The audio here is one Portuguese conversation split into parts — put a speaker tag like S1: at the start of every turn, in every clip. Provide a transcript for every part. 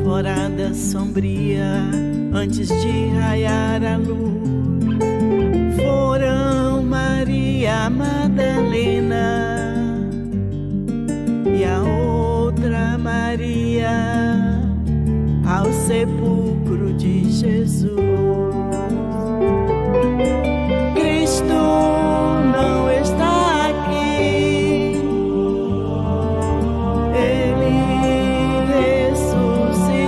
S1: alvorada sombria, antes de raiar a luz, foram Maria Madalena e a outra Maria ao sepulcro de Jesus. Cristo não está aqui, Ele ressuscitou.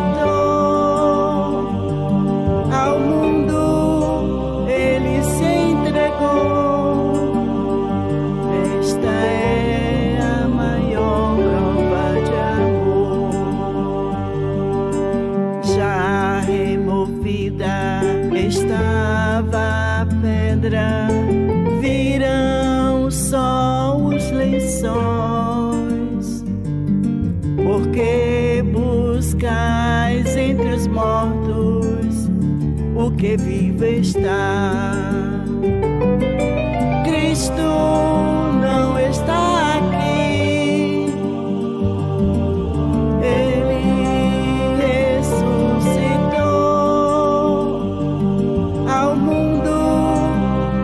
S1: Ao mundo Ele se entregou. Esta é a maior prova de amor. Já removida estava a pedra, viram só os lençóis. Porque buscais entre os mortos o que vivo está? Cristo não está aqui, Ele ressuscitou. Ao mundo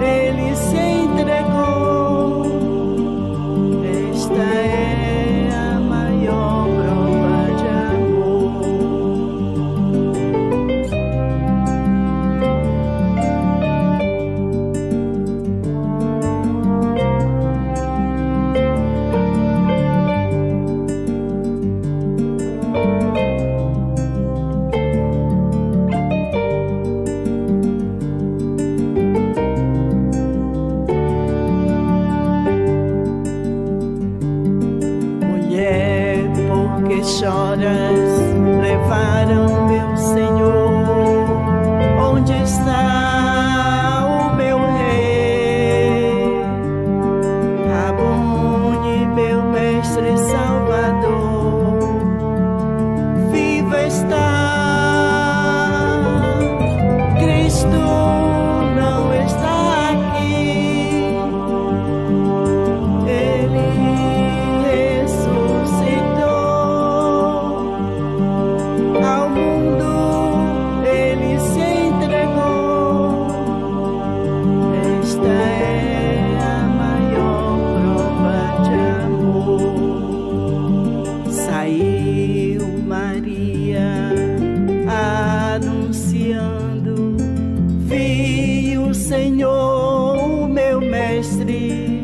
S1: Ele se entregou. Esta é a maior prova de amor. Mulher, por que choras? Levaram meu Senhor. Onde está o meu Rei? Rabone, meu Mestre Salvador, viva está. Cristo não está aqui, Ele ressuscitou. Ao mundo Ele se entregou. Esta é a maior prova de amor. Saiu Maria anunciando: vi o Senhor, o meu Mestre,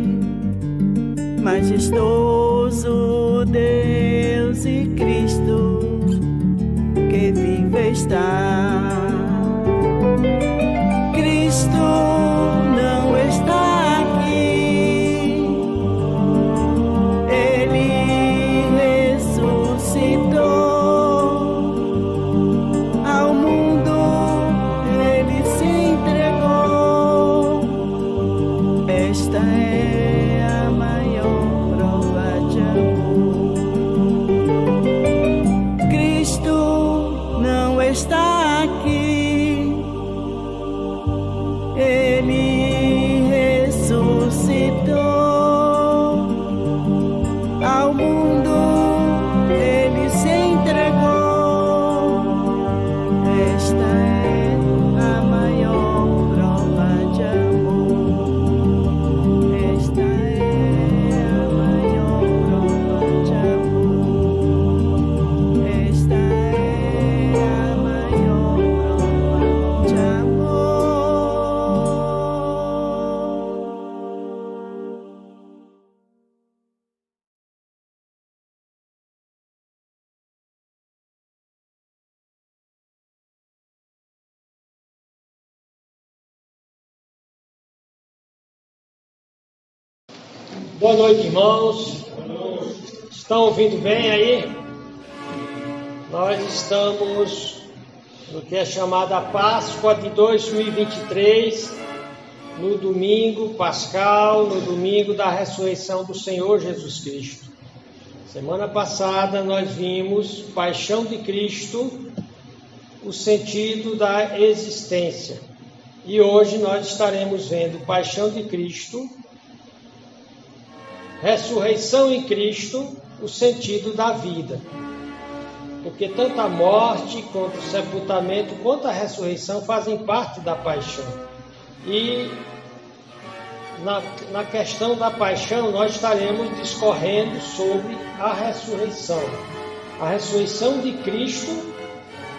S1: majestoso Deus e Cristo, que vive está. Cristo não está aqui, Ele ressuscitou. Ao mundo Ele se entregou. Esta é a maior prova de amor. Cristo não está aqui, Ele ressuscitou. Ao mundo Ele se entregou. Esta é a maior prova de amor. Esta é a maior prova de amor. Esta é a maior prova de amor.
S2: Boa noite, irmãos. Estão ouvindo bem aí? Nós estamos no que é chamada Páscoa de 2023, no domingo pascal, no domingo da ressurreição do Senhor Jesus Cristo. Semana passada nós vimos Paixão de Cristo, o sentido da existência. E hoje nós estaremos vendo Paixão de Cristo, ressurreição em Cristo, o sentido da vida. porque tanto a morte, quanto o sepultamento, quanto a ressurreição fazem parte da paixão. E na questão da paixão, nós estaremos discorrendo sobre a ressurreição de Cristo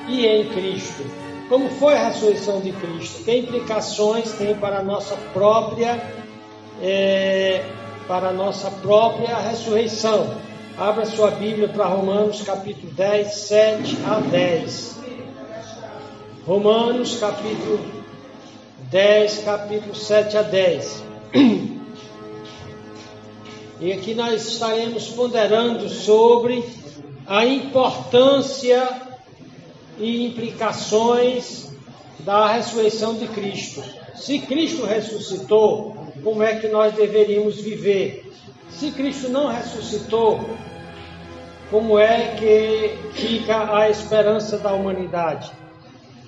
S2: e em Cristo. Como foi a ressurreição de Cristo? Que implicações tem para a nossa própria ressurreição? Abra sua Bíblia para Romanos capítulo 10, 7 a 10. Romanos capítulo 10, capítulo 7 a 10. E aqui nós estaremos ponderando sobre a importância e implicações da ressurreição de Cristo. Se Cristo ressuscitou, como é que nós deveríamos viver? Se Cristo não ressuscitou, como é que fica a esperança da humanidade?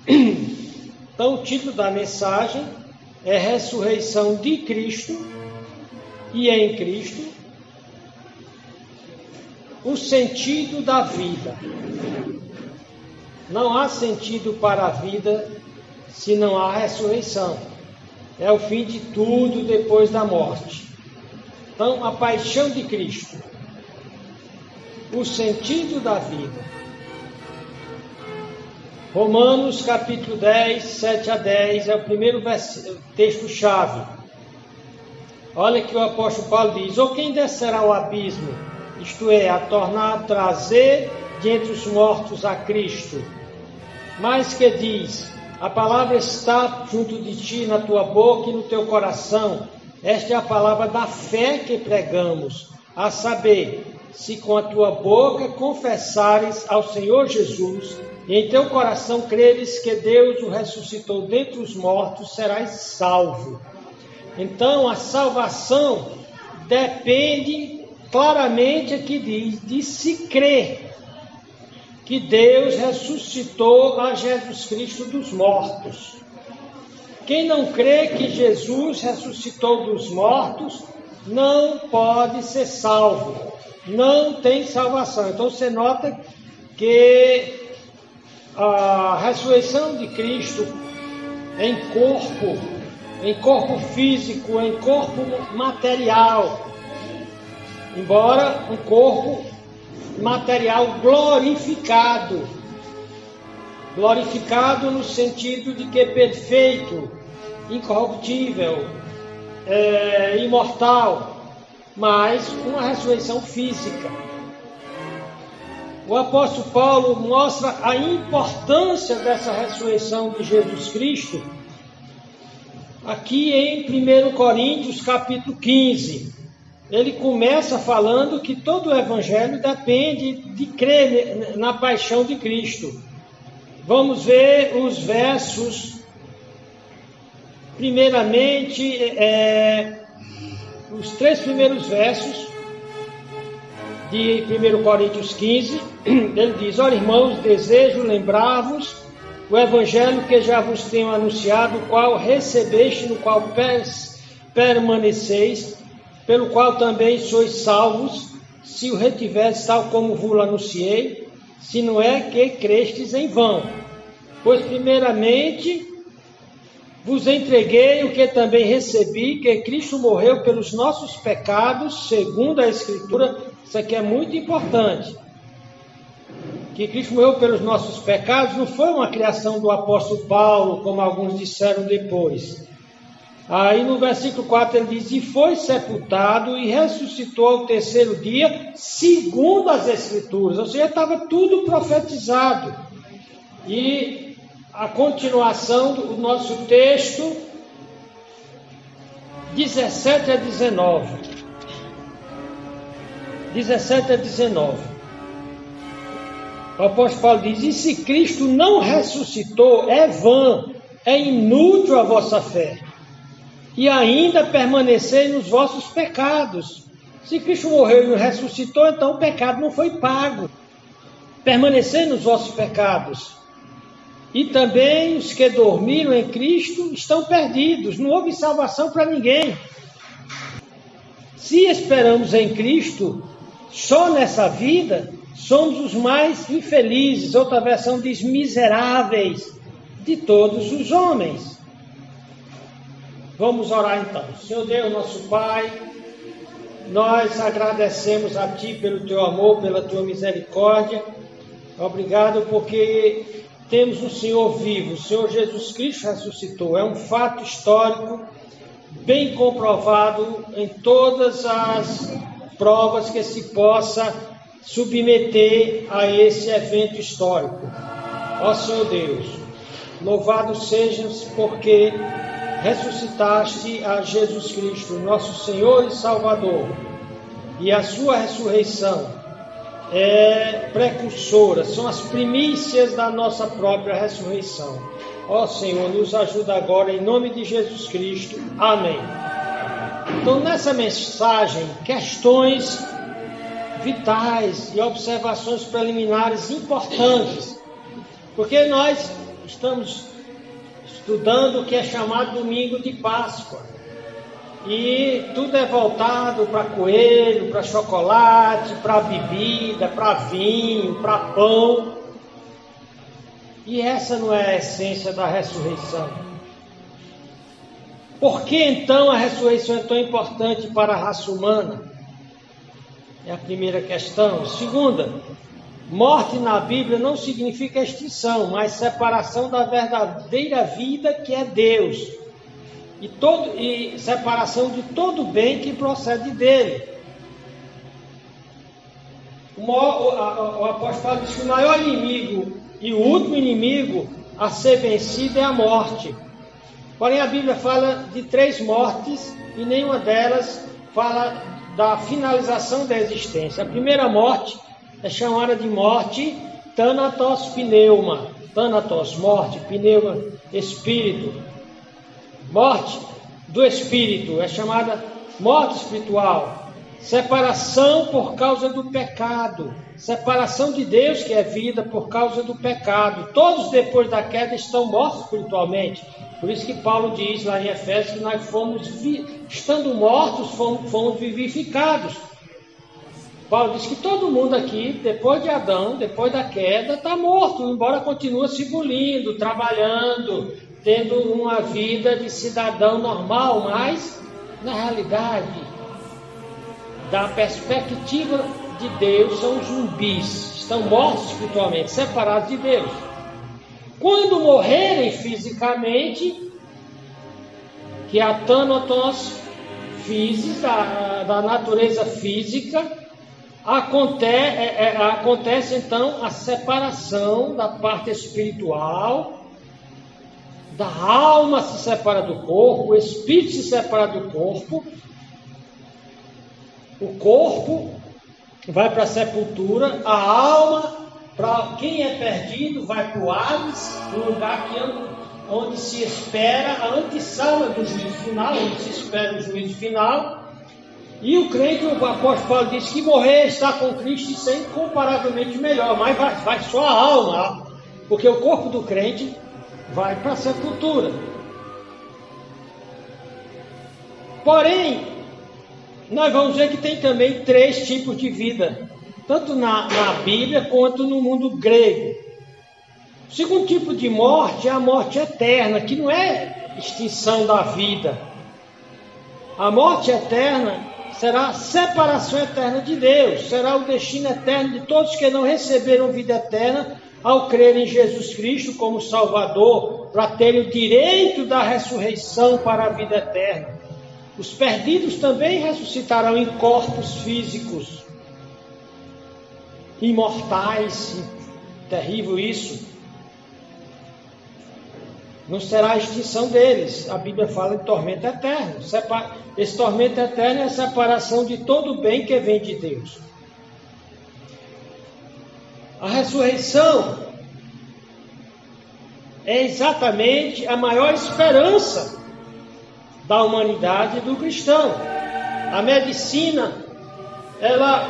S2: Então, o título da mensagem é Ressurreição de Cristo e em Cristo, o sentido da vida. Não há sentido para a vida se não há ressurreição. É o fim de tudo depois da morte. Então, a paixão de Cristo, o sentido da vida. Romanos capítulo 10, 7 a 10 é o primeiro texto-chave. Olha que o apóstolo Paulo diz: ou quem descerá ao abismo, isto é, a trazer de entre os mortos a Cristo. Mas que diz: a palavra está junto de ti, na tua boca e no teu coração. Esta é a palavra da fé que pregamos, a saber, se com a tua boca confessares ao Senhor Jesus e em teu coração creres que Deus o ressuscitou dentre os mortos, serás salvo. Então, a salvação depende claramente, aqui diz, de se crer que Deus ressuscitou a Jesus Cristo dos mortos. Quem não crê que Jesus ressuscitou dos mortos, não pode ser salvo. Não tem salvação. Então você nota que a ressurreição de Cristo em corpo físico, em corpo material, embora um corpo material glorificado no sentido de que é perfeito, incorruptível, imortal, mas uma ressurreição física. O apóstolo Paulo mostra a importância dessa ressurreição de Jesus Cristo aqui em 1 Coríntios capítulo 15. Ele começa falando que todo o evangelho depende de crer na paixão de Cristo. Vamos ver os versos. Primeiramente, os 3 primeiros versos de 1 Coríntios 15, ele diz: olha, irmãos, desejo lembrar-vos o evangelho que já vos tenho anunciado, o qual recebeste, no qual permaneceis, pelo qual também sois salvos, se o retiveres tal como vos anunciei, se não é que crestes em vão. Pois primeiramente vos entreguei o que também recebi, que Cristo morreu pelos nossos pecados, segundo a Escritura. Isso aqui é muito importante. Que Cristo morreu pelos nossos pecados não foi uma criação do apóstolo Paulo, como alguns disseram depois. Aí no versículo 4 ele diz: e foi sepultado e ressuscitou ao terceiro dia, segundo as Escrituras. Ou seja, estava tudo profetizado. E a continuação do nosso texto, 17 a 19. 17 a 19. O apóstolo Paulo diz: e se Cristo não ressuscitou, é vã, é inútil a vossa fé, e ainda permanecei nos vossos pecados. Se Cristo morreu e não ressuscitou, então o pecado não foi pago. Permanecei nos vossos pecados. E também os que dormiram em Cristo estão perdidos. Não houve salvação para ninguém. Se esperamos em Cristo só nessa vida, somos os mais infelizes, outra versão diz miseráveis, de todos os homens. Vamos orar então. Senhor Deus, nosso Pai, nós agradecemos a Ti pelo Teu amor, pela Tua misericórdia. Obrigado porque temos um Senhor vivo, o Senhor Jesus Cristo ressuscitou. É um fato histórico, bem comprovado em todas as provas que se possa submeter a esse evento histórico. Ó Senhor Deus, louvado sejas porque ressuscitaste a Jesus Cristo, nosso Senhor e Salvador, e a sua ressurreição é precursora, são as primícias da nossa própria ressurreição. Ó Senhor, nos ajuda agora em nome de Jesus Cristo. Amém. Então, nessa mensagem, questões vitais e observações preliminares importantes, porque nós estamos estudando o que é chamado Domingo de Páscoa. E tudo é voltado para coelho, para chocolate, para bebida, para vinho, para pão. E essa não é a essência da ressurreição. Por que então a ressurreição é tão importante para a raça humana? É a primeira questão. Segunda, morte na Bíblia não significa extinção, mas separação da verdadeira vida que é Deus. E separação de todo bem que procede dele. O apóstolo Paulo diz que o maior inimigo e o último inimigo a ser vencido é a morte. Porém, a Bíblia fala de 3 mortes e nenhuma delas fala da finalização da existência. A primeira morte é chamada de morte Thanatos Pneuma. Thanatos, morte, pneuma, espírito. Morte do espírito é chamada morte espiritual. Separação por causa do pecado. Separação de Deus, que é vida, por causa do pecado. Todos depois da queda estão mortos espiritualmente. Por isso que Paulo diz lá em Efésios que nós estando mortos, fomos vivificados. Paulo diz que todo mundo aqui, depois de Adão, depois da queda, está morto, embora continue se bulindo, trabalhando, tendo uma vida de cidadão normal, mas, na realidade, da perspectiva de Deus, são zumbis, estão mortos espiritualmente, separados de Deus. Quando morrerem fisicamente, que é a Thanatos física, da natureza física, acontece então a separação da parte espiritual, da alma se separa do corpo, o espírito se separa do corpo, o corpo vai para a sepultura, a alma, para quem é perdido, vai para o Hades, um lugar onde se espera a antessala do juízo final, onde se espera o juízo final. E o crente, o apóstolo Paulo diz que morrer está com Cristo, isso é incomparavelmente melhor, mas vai só a alma, porque o corpo do crente vai para a sepultura. Porém, nós vamos ver que tem também 3 tipos de vida, tanto na Bíblia quanto no mundo grego. O segundo tipo de morte é a morte eterna, que não é extinção da vida. A morte eterna será a separação eterna de Deus, será o destino eterno de todos que não receberam vida eterna ao crer em Jesus Cristo como Salvador, para terem o direito da ressurreição para a vida eterna. Os perdidos também ressuscitarão em corpos físicos, imortais, terrível isso. Não será a extinção deles. A Bíblia fala de tormento eterno. Esse tormento eterno é a separação de todo o bem que vem de Deus. A ressurreição é exatamente a maior esperança da humanidade e do cristão. A medicina, ela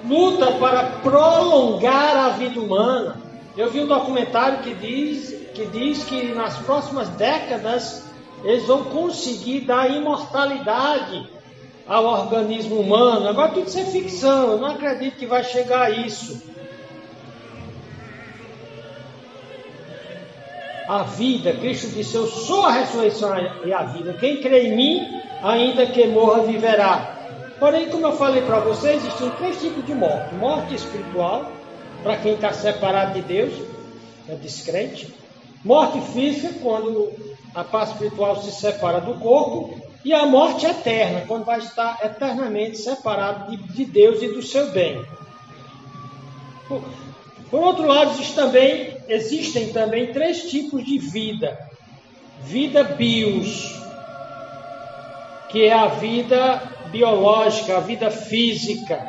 S2: luta para prolongar a vida humana. Eu vi um documentário que diz que nas próximas décadas eles vão conseguir dar imortalidade ao organismo humano. Agora tudo isso é ficção, eu não acredito que vai chegar a isso. A vida, Cristo disse, eu sou a ressurreição e a vida. Quem crê em mim, ainda que morra, viverá. Porém, como eu falei para vocês, existem 3 tipos de morte. Morte espiritual, para quem está separado de Deus, é descrente. Morte física, quando a parte espiritual se separa do corpo. E a morte eterna, quando vai estar eternamente separado de Deus e do seu bem. Por outro lado, existem também 3 tipos de vida. Vida bios, que é a vida biológica, a vida física.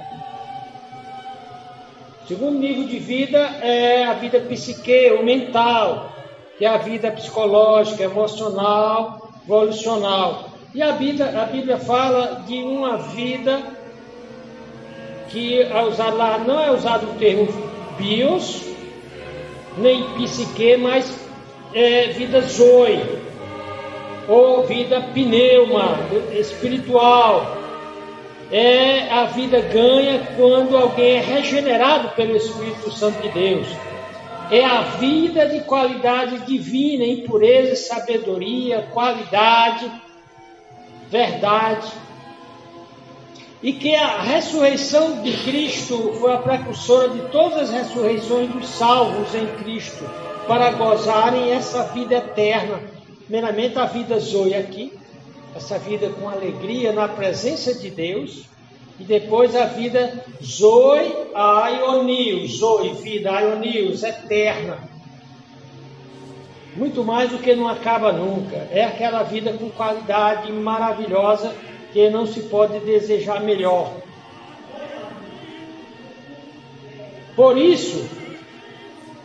S2: O segundo nível de vida é a vida psique, ou mental, que é a vida psicológica, emocional, volicional. E a Bíblia fala de uma vida que lá não é usado o termo bios, nem psique, mas vida zoe, ou vida pneuma, espiritual. É a vida ganha quando alguém é regenerado pelo Espírito Santo de Deus. É a vida de qualidade divina, em pureza, sabedoria, qualidade, verdade. E que a ressurreição de Cristo foi a precursora de todas as ressurreições dos salvos em Cristo, para gozarem essa vida eterna. Primeiramente a vida zoe aqui, essa vida com alegria na presença de Deus, e depois a vida zoe aionios, zoe, vida aionios, eterna. Muito mais do que não acaba nunca. É aquela vida com qualidade maravilhosa que não se pode desejar melhor. Por isso,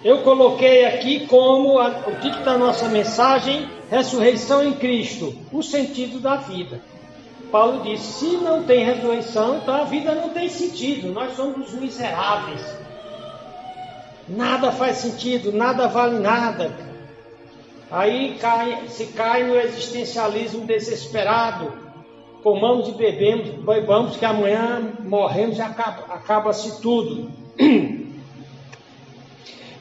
S2: eu coloquei aqui como o título da nossa mensagem, Ressurreição em Cristo, o sentido da vida. Paulo disse, se não tem ressurreição, então a vida não tem sentido, nós somos miseráveis. Nada faz sentido, nada vale nada. Aí se cai no existencialismo desesperado, comamos e bebamos que amanhã morremos e acaba-se tudo.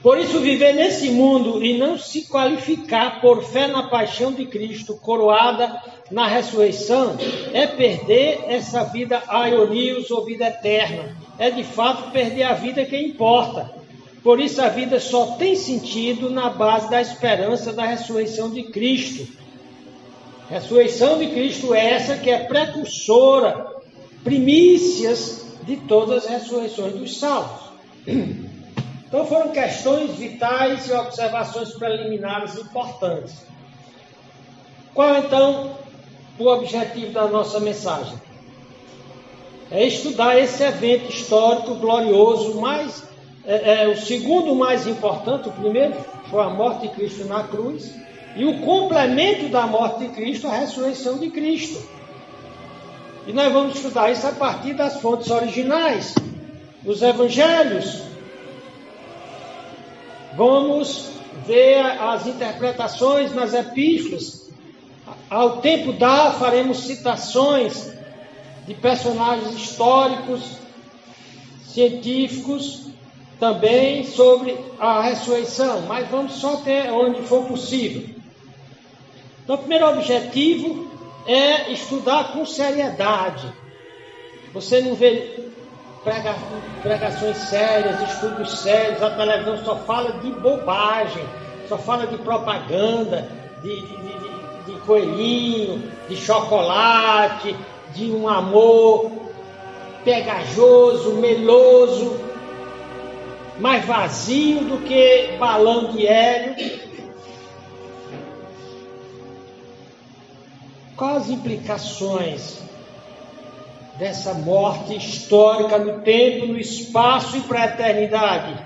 S2: Por isso, viver nesse mundo e não se qualificar por fé na paixão de Cristo, coroada na ressurreição, é perder essa vida aionios ou vida eterna. É de fato perder a vida que importa. Por isso a vida só tem sentido na base da esperança da ressurreição de Cristo. Ressurreição de Cristo é essa que é precursora, primícias de todas as ressurreições dos salvos. Então foram questões vitais e observações preliminares importantes. Qual então o objetivo da nossa mensagem? É estudar esse evento histórico glorioso, o segundo mais importante. O primeiro foi a morte de Cristo na cruz, e o complemento da morte de Cristo, a ressurreição de Cristo. E nós vamos estudar isso a partir das fontes originais, os evangelhos. Vamos ver as interpretações nas epístolas. Ao tempo faremos citações de personagens históricos, científicos, também sobre a ressurreição, mas vamos só até onde for possível. Então, o primeiro objetivo é estudar com seriedade. Você não vê pregações sérias, estudos sérios, a televisão só fala de bobagem, só fala de propaganda, de coelhinho, de chocolate, de um amor pegajoso, meloso, mais vazio do que balão de hélio. Quais as implicações dessa morte histórica no tempo, no espaço e para a eternidade?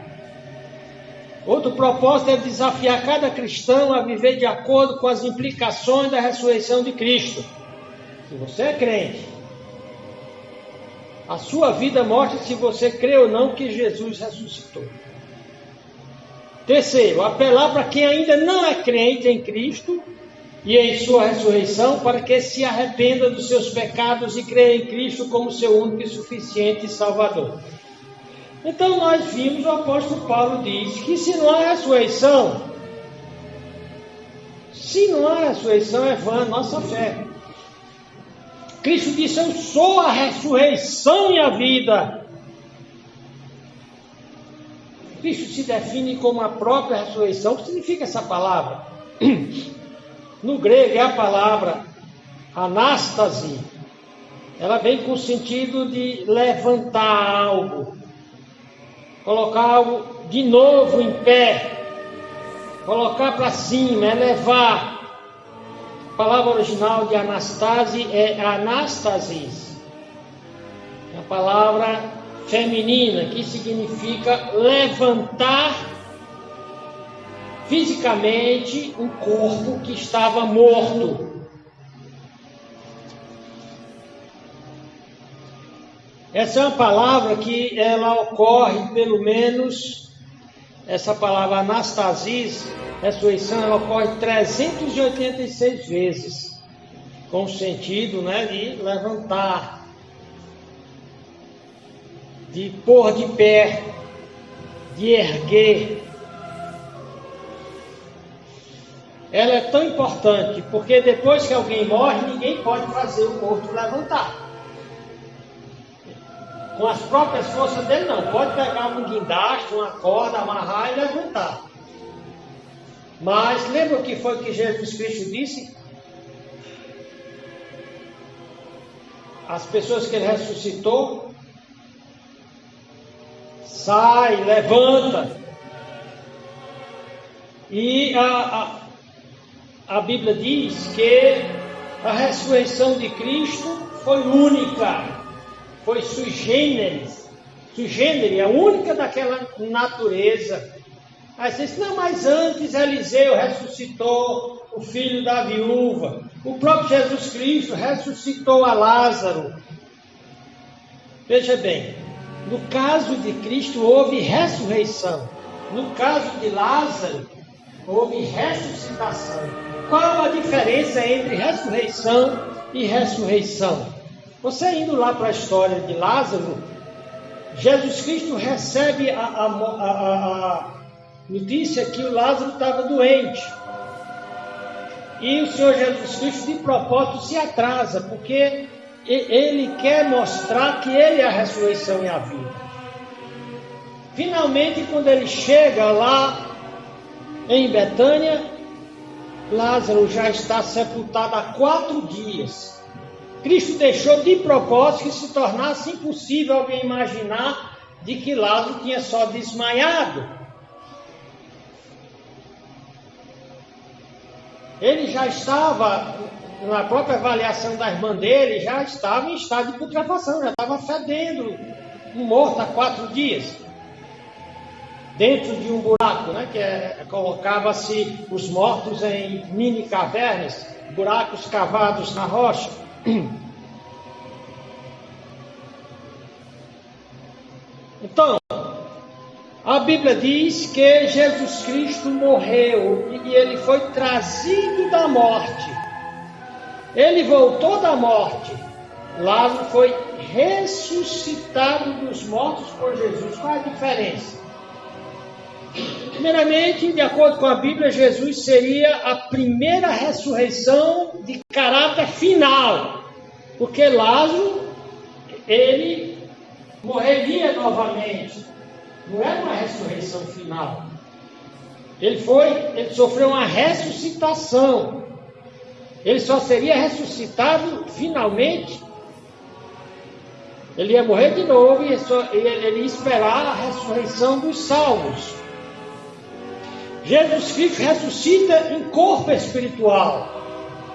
S2: Outro propósito é desafiar cada cristão a viver de acordo com as implicações da ressurreição de Cristo. Se você é crente, a sua vida mostra se você crê ou não que Jesus ressuscitou. Terceiro, apelar para quem ainda não é crente em Cristo e em sua ressurreição, para que se arrependa dos seus pecados e creia em Cristo como seu único e suficiente Salvador. Então nós vimos, o apóstolo Paulo diz que se não há ressurreição, é vã a nossa fé. Cristo disse: eu sou a ressurreição e a vida. Cristo se define como a própria ressurreição. O que significa essa palavra? No grego é a palavra anastase. Ela vem com o sentido de levantar algo, colocar algo de novo em pé, colocar para cima, elevar. A palavra original de anastase é anastasis. É a palavra feminina que significa levantar fisicamente um corpo que estava morto. Essa é uma palavra que ela ocorre pelo menos, essa palavra anastasis, ressurreição, ela ocorre 386 vezes, com o sentido, de levantar, de pôr de pé, de erguer. Ela é tão importante porque depois que alguém morre, ninguém pode fazer o morto levantar. Com as próprias forças dele não, pode pegar um guindaste, uma corda, amarrar e levantar. Mas lembra o que foi que Jesus Cristo disse? As pessoas que ele ressuscitou, sai, levanta. E a Bíblia diz que a ressurreição de Cristo foi única, foi sui generis, a única daquela natureza. Aí você diz: não, mas antes Eliseu ressuscitou o filho da viúva, o próprio Jesus Cristo ressuscitou a Lázaro. Veja bem, no caso de Cristo houve ressurreição, no caso de Lázaro houve ressuscitação. Qual a diferença entre ressurreição e ressurreição? Você indo lá para a história de Lázaro, Jesus Cristo recebe a notícia que o Lázaro estava doente. E o Senhor Jesus Cristo, de propósito, se atrasa, porque ele quer mostrar que ele é a ressurreição e a vida. Finalmente, quando ele chega lá em Betânia, Lázaro já está sepultado há 4 dias. Cristo deixou de propósito que se tornasse impossível alguém imaginar de que Lázaro tinha só desmaiado. Ele já estava, na própria avaliação da irmã dele, já estava em estado de putrefação, já estava fedendo, morto há 4 dias. Dentro de um buraco, que colocava-se os mortos em mini cavernas, buracos cavados na rocha. Então, a Bíblia diz que Jesus Cristo morreu e ele foi trazido da morte. Ele voltou da morte. Lázaro foi ressuscitado dos mortos por Jesus. Qual é a diferença? Primeiramente, de acordo com a Bíblia, Jesus seria a primeira ressurreição de caráter final, porque Lázaro, ele morreria novamente, não era uma ressurreição final. Ele sofreu uma ressuscitação, ele só seria ressuscitado finalmente. Ele ia morrer de novo e ele ia esperar a ressurreição dos salvos. Jesus Cristo ressuscita em corpo espiritual,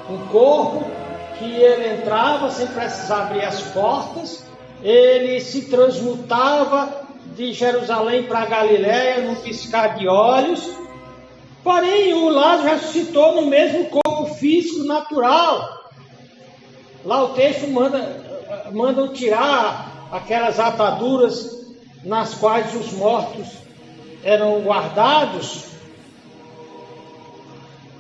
S2: um corpo que ele entrava sem precisar abrir as portas, ele se transmutava de Jerusalém para Galiléia num piscar de olhos. Porém, o Lázaro ressuscitou no mesmo corpo físico natural. Lá o texto mandam tirar aquelas ataduras nas quais os mortos eram guardados.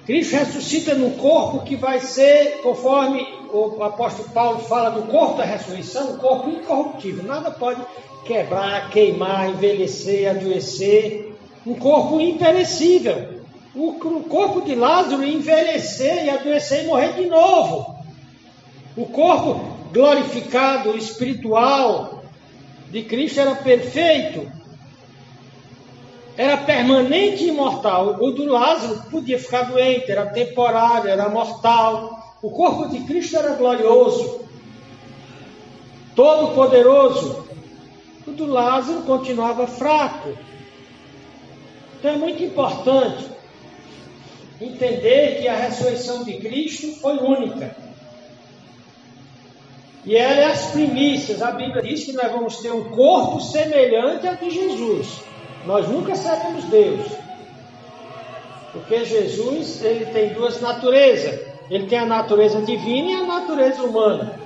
S2: Cristo ressuscita num corpo que vai ser, conforme o apóstolo Paulo fala do corpo da ressurreição, um corpo incorruptível. Nada pode quebrar, queimar, envelhecer, adoecer. Um corpo imperecível. O corpo de Lázaro ia envelhecer e adoecer e morrer de novo. O corpo glorificado, espiritual de Cristo era perfeito. Era permanente e imortal. O do Lázaro podia ficar doente, era temporário, era mortal. O corpo de Cristo era glorioso, todo-poderoso. O do Lázaro continuava fraco. Então é muito importante entender que a ressurreição de Cristo foi única. E ela é as primícias. A Bíblia diz que nós vamos ter um corpo semelhante ao de Jesus. Nós nunca seremos Deus. Porque Jesus, ele tem duas naturezas. Ele tem a natureza divina e a natureza humana.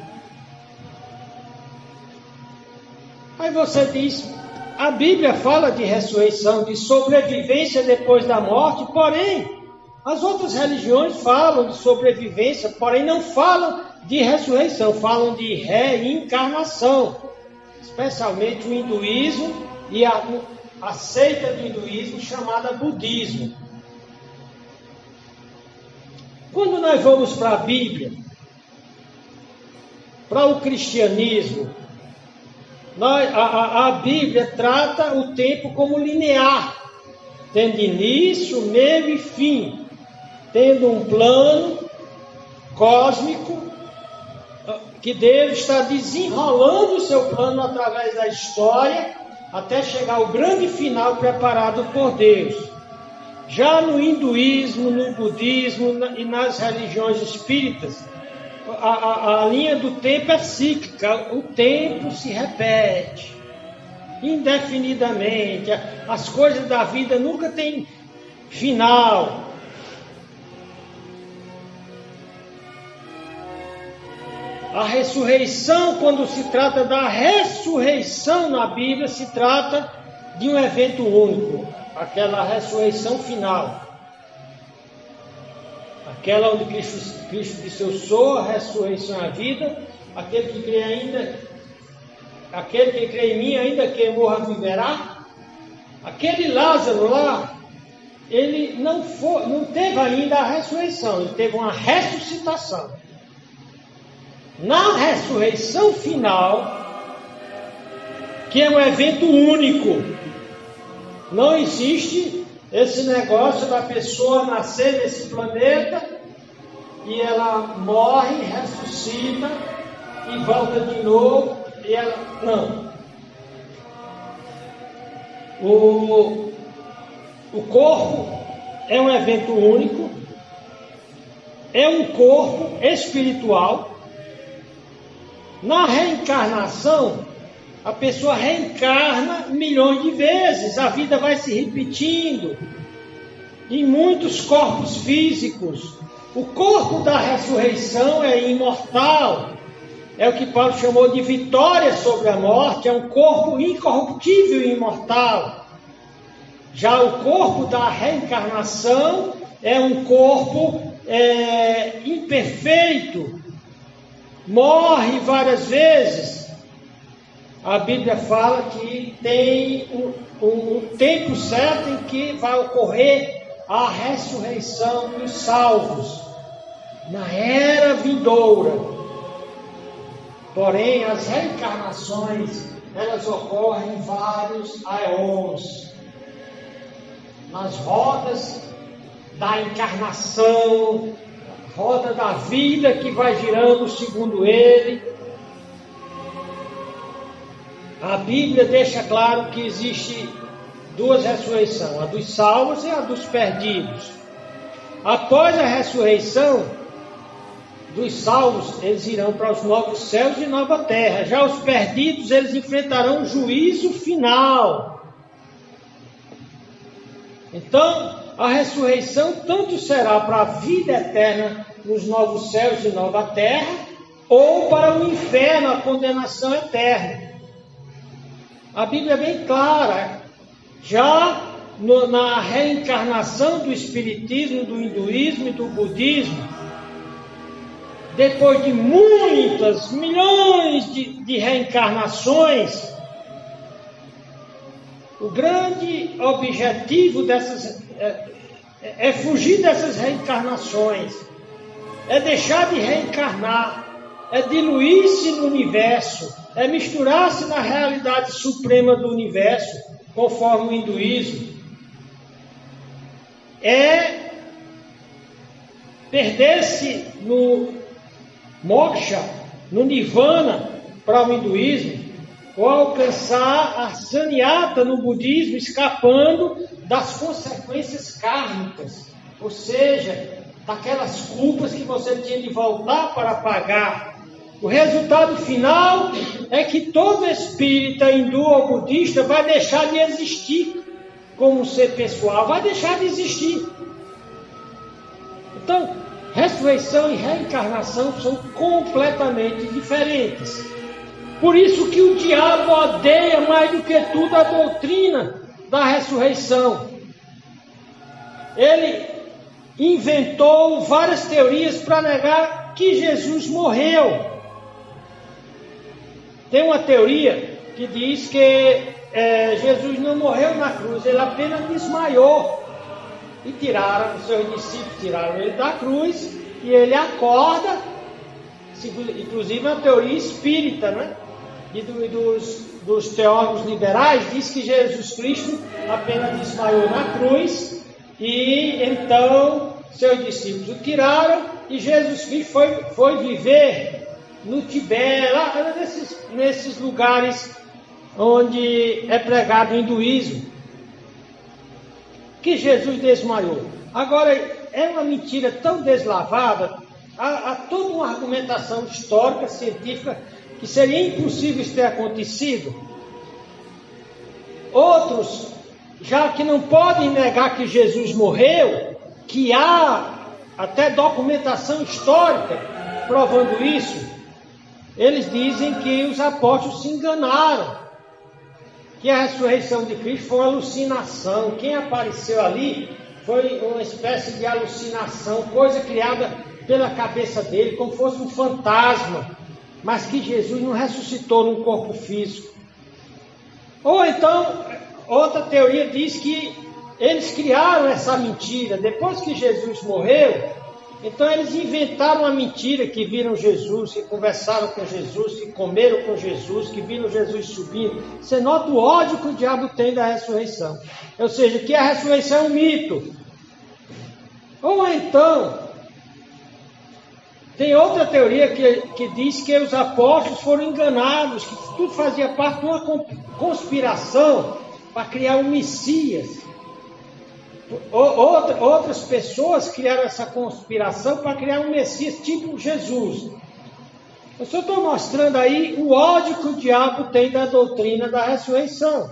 S2: Aí você diz, a Bíblia fala de ressurreição, de sobrevivência depois da morte, porém, as outras religiões falam de sobrevivência, porém não falam de ressurreição, falam de reencarnação. Especialmente o hinduísmo e a seita do hinduísmo chamada budismo. Quando nós vamos para a Bíblia, para o cristianismo, a Bíblia trata o tempo como linear, tendo início, meio e fim, tendo um plano cósmico, que Deus está desenrolando o seu plano através da história, até chegar ao grande final preparado por Deus. Já no hinduísmo, no budismo e nas religiões espíritas, a linha do tempo é cíclica, o tempo se repete indefinidamente, as coisas da vida nunca têm final. A ressurreição, quando se trata da ressurreição na Bíblia, se trata de um evento único, aquela ressurreição final. Aquela onde Cristo disse, eu sou a ressurreição e a vida, aquele que crê em mim, ainda que morra, viverá. Aquele Lázaro lá, ele não teve ainda a ressurreição, ele teve uma ressuscitação. Na ressurreição final, que é um evento único, não existe esse negócio da pessoa nascer nesse planeta e ela morre, ressuscita e volta de novo e ela... Não. O corpo é um evento único, é um corpo espiritual. Na reencarnação, a pessoa reencarna milhões de vezes, a vida vai se repetindo em muitos corpos físicos. O corpo da ressurreição é imortal, é o que Paulo chamou de vitória sobre a morte, é um corpo incorruptível e imortal. Já o corpo da reencarnação é um corpo imperfeito, morre várias vezes. A Bíblia fala que tem um tempo certo em que vai ocorrer a ressurreição dos salvos, na era vindoura. Porém, as reencarnações, elas ocorrem em vários aeons, nas rodas da encarnação, roda da vida que vai girando segundo ele. A Bíblia deixa claro que existe duas ressurreições, a dos salvos e a dos perdidos. Após a ressurreição dos salvos, eles irão para os novos céus e nova terra. Já os perdidos, eles enfrentarão o juízo final. Então, a ressurreição tanto será para a vida eterna nos novos céus e nova terra, ou para o inferno, a condenação eterna. A Bíblia é bem clara. Já na reencarnação do espiritismo, do hinduísmo e do budismo, depois de muitas, milhões de reencarnações, o grande objetivo dessas é fugir dessas reencarnações, é deixar de reencarnar, é diluir-se no universo, é misturar-se na realidade suprema do universo, conforme o hinduísmo, é perder-se no moksha, no nirvana, para o hinduísmo, ou alcançar a sanyata no budismo, escapando das consequências kármicas, ou seja, daquelas culpas que você tinha de voltar para pagar. O resultado final é que todo espírita, hindu ou budista vai deixar de existir como ser pessoal, vai deixar de existir. Então, ressurreição e reencarnação são completamente diferentes. Por isso que o diabo odeia mais do que tudo a doutrina da ressurreição. Ele inventou várias teorias para negar que Jesus morreu. Tem uma teoria que diz que Jesus não morreu na cruz, ele apenas desmaiou. E tiraram, os seus discípulos tiraram ele da cruz e ele acorda, inclusive uma teoria espírita, né? E dos teólogos liberais, diz que Jesus Cristo apenas desmaiou na cruz e então seus discípulos o tiraram e Jesus Cristo foi viver no Tibete, lá nesses lugares onde é pregado o hinduísmo, que Jesus desmaiou. Agora, é uma mentira tão deslavada, há toda uma argumentação histórica, científica, que seria impossível isso ter acontecido. Outros, já que não podem negar que Jesus morreu, que há até documentação histórica provando isso, eles dizem que os apóstolos se enganaram, que a ressurreição de Cristo foi uma alucinação. Quem apareceu ali foi uma espécie de alucinação, coisa criada pela cabeça dele, como fosse um fantasma, mas que Jesus não ressuscitou num corpo físico. Ou então, outra teoria diz que eles criaram essa mentira. Depois que Jesus morreu, então eles inventaram a mentira, que viram Jesus, que conversaram com Jesus, que comeram com Jesus, que viram Jesus subindo. Você nota o ódio que o diabo tem da ressurreição. Ou seja, que a ressurreição é um mito. Ou então, tem outra teoria que diz que os apóstolos foram enganados, que tudo fazia parte de uma conspiração para criar um Messias. Outras pessoas criaram essa conspiração para criar um Messias tipo Jesus. Eu só estou mostrando aí o ódio que o diabo tem da doutrina da ressurreição.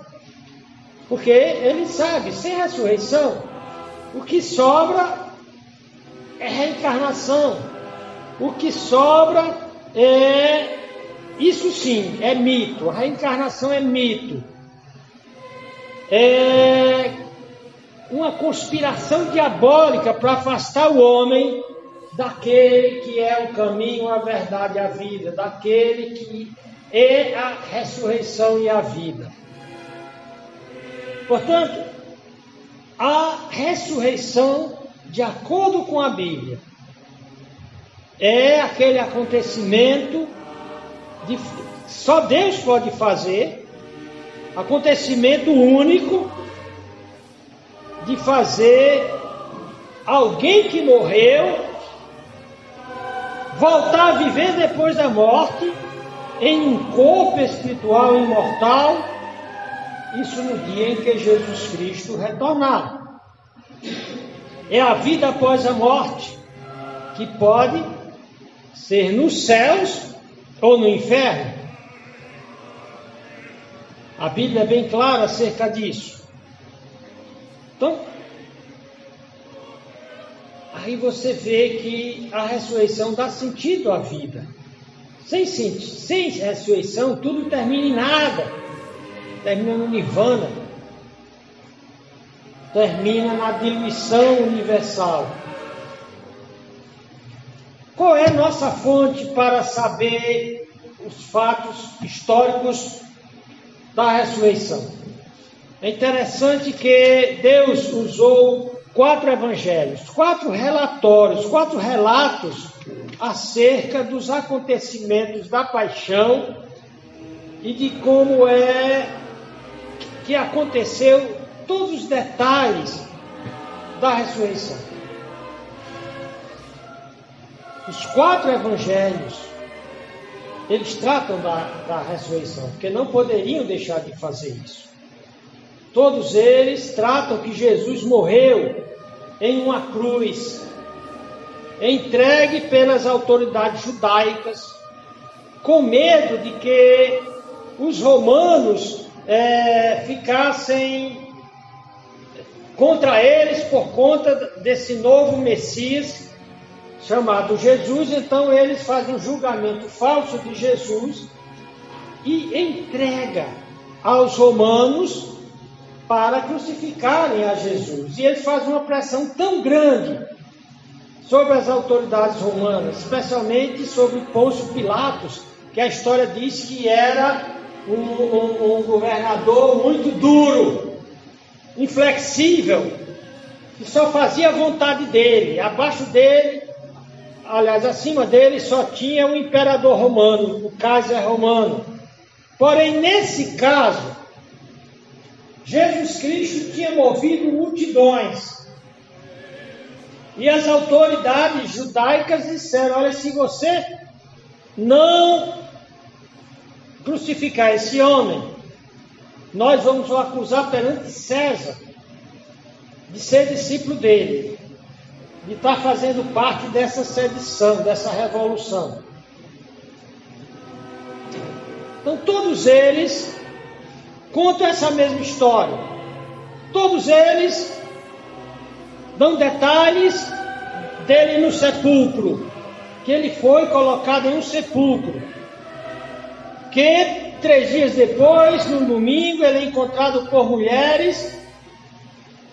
S2: Porque ele sabe, sem ressurreição, o que sobra é reencarnação. O que sobra é, isso sim, é mito. A reencarnação é mito. É uma conspiração diabólica para afastar o homem daquele que é o caminho, a verdade e a vida, daquele que é a ressurreição e a vida. Portanto, a ressurreição, de acordo com a Bíblia, é aquele acontecimento que só Deus pode fazer, acontecimento único, de fazer alguém que morreu voltar a viver depois da morte em um corpo espiritual imortal, isso no dia em que Jesus Cristo retornar. É a vida após a morte, que pode ser nos céus ou no inferno. A Bíblia é bem clara acerca disso. Então, aí você vê que a ressurreição dá sentido à vida. Sem ressurreição, tudo termina em nada. Termina no nirvana. termina na diluição universal. Qual é nossa fonte para saber os fatos históricos da ressurreição? É interessante que Deus usou 4 evangelhos, 4 relatórios, 4 relatos acerca dos acontecimentos da paixão e de como é que aconteceu, todos os detalhes da ressurreição. Os 4 evangelhos, eles tratam da ressurreição, porque não poderiam deixar de fazer isso. Todos eles tratam que Jesus morreu em uma cruz, entregue pelas autoridades judaicas, com medo de que os romanos ficassem contra eles por conta desse novo Messias chamado Jesus. Então eles fazem um julgamento falso de Jesus e entrega aos romanos para crucificarem a Jesus. E eles fazem uma pressão tão grande sobre as autoridades romanas, especialmente sobre Pôncio Pilatos, que a história diz que era um governador muito duro, inflexível, que só fazia a vontade dele. Abaixo dele, aliás, acima dele, só tinha o imperador romano, o Kaiser romano. Porém, nesse caso, Jesus Cristo tinha movido multidões. E as autoridades judaicas disseram: olha, se você não crucificar esse homem, nós vamos o acusar perante César de ser discípulo dele, de estar fazendo parte dessa sedição, dessa revolução. Então todos eles contam essa mesma história. Todos eles dão detalhes dele no sepulcro, que ele foi colocado em um sepulcro, que 3 dias depois, no domingo, ele é encontrado por mulheres.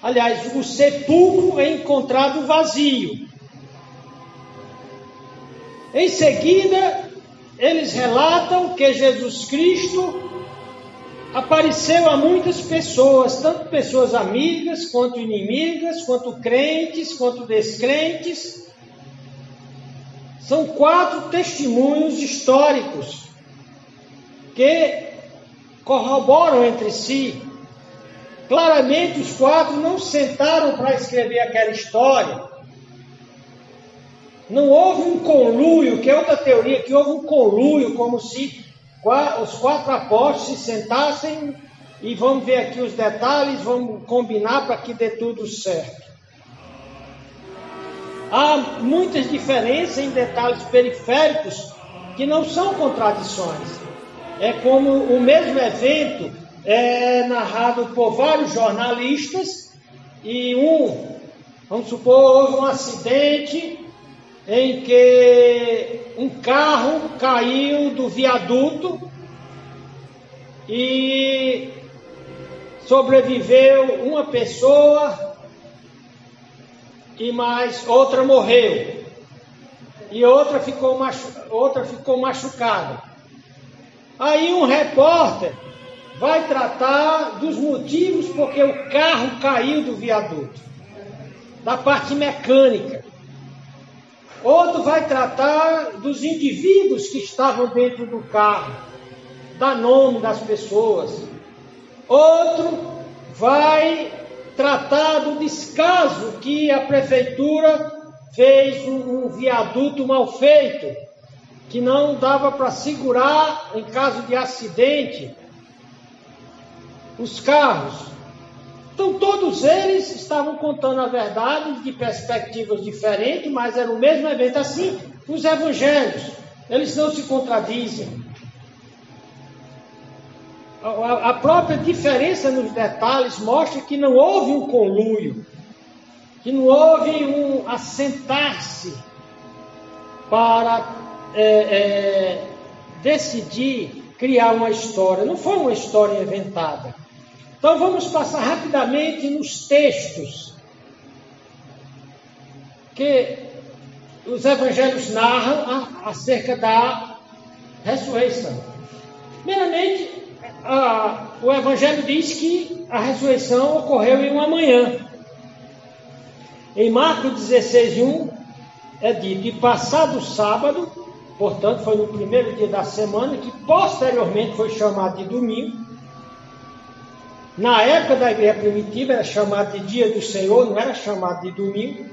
S2: Aliás, o sepulcro é encontrado vazio. Em seguida, eles relatam que Jesus Cristo apareceu a muitas pessoas, tanto pessoas amigas, quanto inimigas, quanto crentes, quanto descrentes. São 4 testemunhos históricos que corroboram entre si. Claramente, os 4 não sentaram para escrever aquela história. Não houve um conluio, que é outra teoria, que houve um conluio, como se os 4 apóstolos se sentassem e vamos ver aqui os detalhes, vamos combinar para que dê tudo certo. Há muitas diferenças em detalhes periféricos que não são contradições. É como o mesmo evento é narrado por vários jornalistas e vamos supor, houve um acidente em que um carro caiu do viaduto e sobreviveu uma pessoa e mais outra morreu e outra ficou machucada. Aí um repórter vai tratar dos motivos porque o carro caiu do viaduto, da parte mecânica. Outro vai tratar dos indivíduos que estavam dentro do carro, dar nome das pessoas. Outro vai tratar do descaso que a prefeitura fez um viaduto mal feito, que não dava para segurar, em caso de acidente, os carros. Então todos eles estavam contando a verdade de perspectivas diferentes, mas era o mesmo evento. Assim, os evangelhos, eles não se contradizem. A própria diferença nos detalhes mostra que não houve um conluio, que não houve um assentar-se para decidir criar uma história. Não foi uma história inventada. Então vamos passar rapidamente nos textos que os evangelhos narram acerca da ressurreição. Primeiramente, o evangelho diz que a ressurreição ocorreu em uma manhã. Em Marcos 16:1 é dito: e passado o sábado, portanto foi no primeiro dia da semana, que posteriormente foi chamado de domingo. Na época da igreja primitiva era chamado de dia do Senhor, não era chamado de domingo.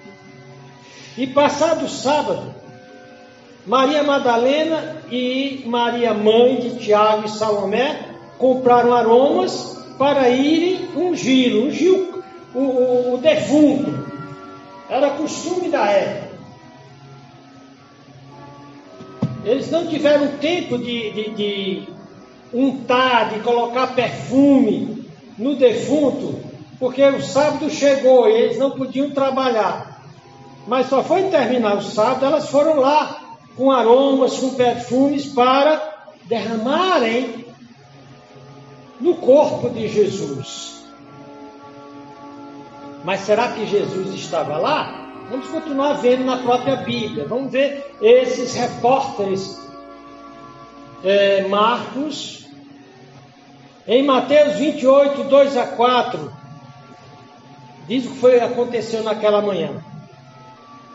S2: E passado o sábado, Maria Madalena e Maria, mãe de Tiago e Salomé, compraram aromas para irem ungir o defunto. Era costume da época. Eles não tiveram tempo de untar, de colocar perfume no defunto, porque o sábado chegou e eles não podiam trabalhar. Mas só foi terminar o sábado, elas foram lá com aromas, com perfumes para derramarem no corpo de Jesus. Mas será que Jesus estava lá? Vamos continuar vendo na própria Bíblia. Vamos ver esses repórteres. Marcos, em Mateus 28, 2-4, diz o que aconteceu naquela manhã.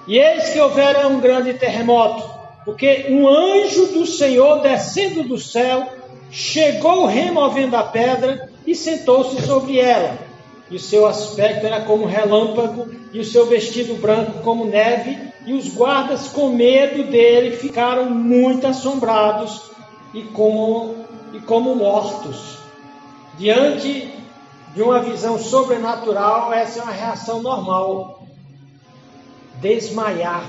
S2: E eis que houvera um grande terremoto, porque um anjo do Senhor, descendo do céu, chegou removendo a pedra e sentou-se sobre ela. E o seu aspecto era como relâmpago, e o seu vestido branco como neve, e os guardas, com medo dele, ficaram muito assombrados e como mortos. Diante de uma visão sobrenatural, essa é uma reação normal. Desmaiar.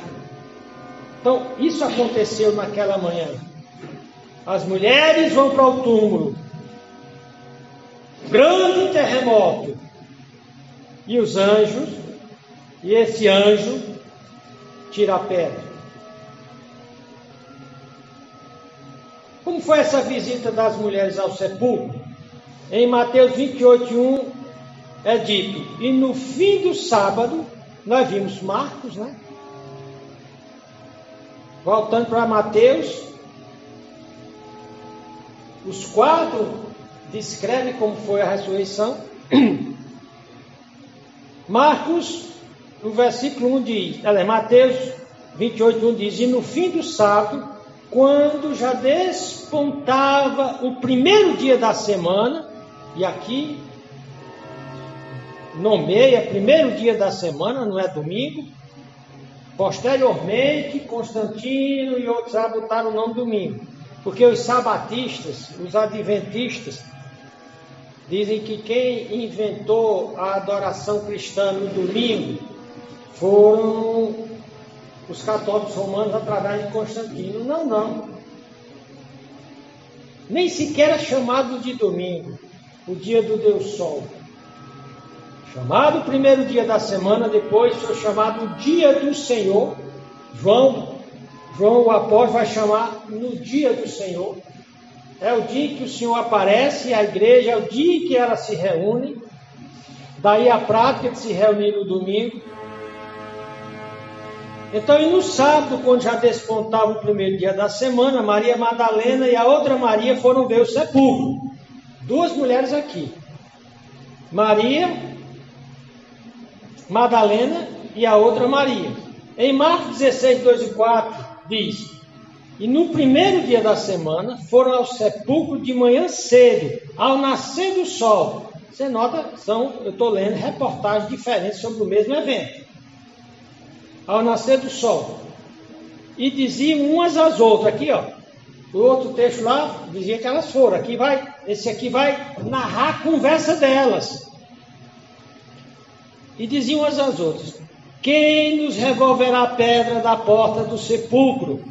S2: Então, isso aconteceu naquela manhã. As mulheres vão para o túmulo. Grande terremoto. E os anjos, e esse anjo tira a pedra. Como foi essa visita das mulheres ao sepulcro? Em Mateus 28:1 é dito: e no fim do sábado, nós vimos Marcos, né? Voltando para Mateus, os quatro descrevem como foi a ressurreição. Marcos, no versículo 1 diz, Mateus 28:1 diz: e no fim do sábado, quando já despontava o primeiro dia da semana, e aqui nomeia primeiro dia da semana, não é domingo. Posteriormente, Constantino e outros botaram o nome domingo, porque os sabatistas, os adventistas, dizem que quem inventou a adoração cristã no domingo foram os católicos romanos através de Constantino. Não. Nem sequer é chamado de domingo, o dia do Deus Sol. Chamado o primeiro dia da semana, depois foi chamado o dia do Senhor. João o apóstolo vai chamar no dia do Senhor. É o dia que o Senhor aparece, a igreja é o dia que ela se reúne. Daí a prática de se reunir no domingo. Então, e no sábado, quando já despontava o primeiro dia da semana, Maria Madalena e a outra Maria foram ver o sepulcro. Duas mulheres aqui. Maria Madalena e a outra Maria. Em Marcos 16, 2-4 diz: e no primeiro dia da semana foram ao sepulcro de manhã cedo, ao nascer do sol. Você nota, eu estou lendo reportagens diferentes sobre o mesmo evento. Ao nascer do sol. E diziam umas às outras, aqui ó, o outro texto lá dizia que elas foram. Esse aqui vai narrar a conversa delas. E diziam umas às outras: quem nos revolverá a pedra da porta do sepulcro?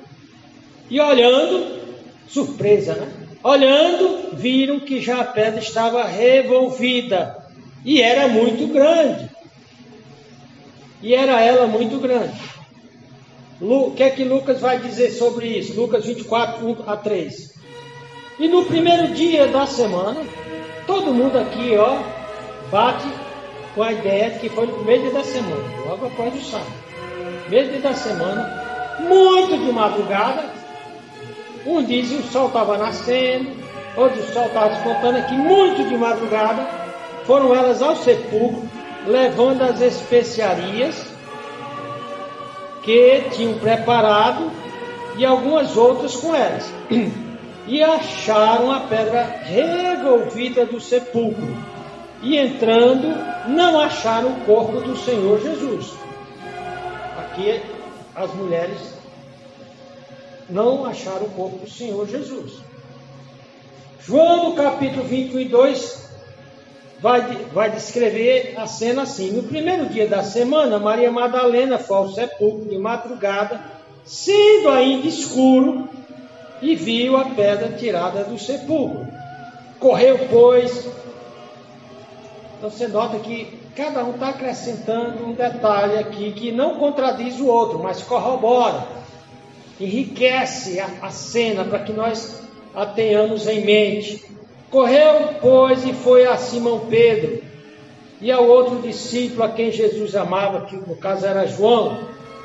S2: E olhando, surpresa, né? Olhando, viram que já a pedra estava revolvida. E era muito grande. E era ela muito grande. O que é que Lucas vai dizer sobre isso? Lucas 24, 1-3. E no primeiro dia da semana, todo mundo aqui, bate com a ideia de que foi no primeiro dia da semana, logo após o sábado. Primeiro dia da semana, muito de madrugada. Um diz que o sol estava nascendo, outro o sol estava despontando aqui, muito de madrugada. Foram elas ao sepulcro, levando as especiarias que tinham preparado e algumas outras com elas. E acharam a pedra revolvida do sepulcro. E entrando, não acharam o corpo do Senhor Jesus. Aqui as mulheres não acharam o corpo do Senhor Jesus. João, no capítulo 22, vai descrever a cena assim. No primeiro dia da semana, Maria Madalena foi ao sepulcro de madrugada, sendo ainda escuro, e viu a pedra tirada do sepulcro. Correu, pois. Então você nota que cada um está acrescentando um detalhe aqui que não contradiz o outro, mas corrobora, enriquece a cena para que nós a tenhamos em mente. Correu, pois, e foi a Simão Pedro e ao outro discípulo a quem Jesus amava, que no caso era João,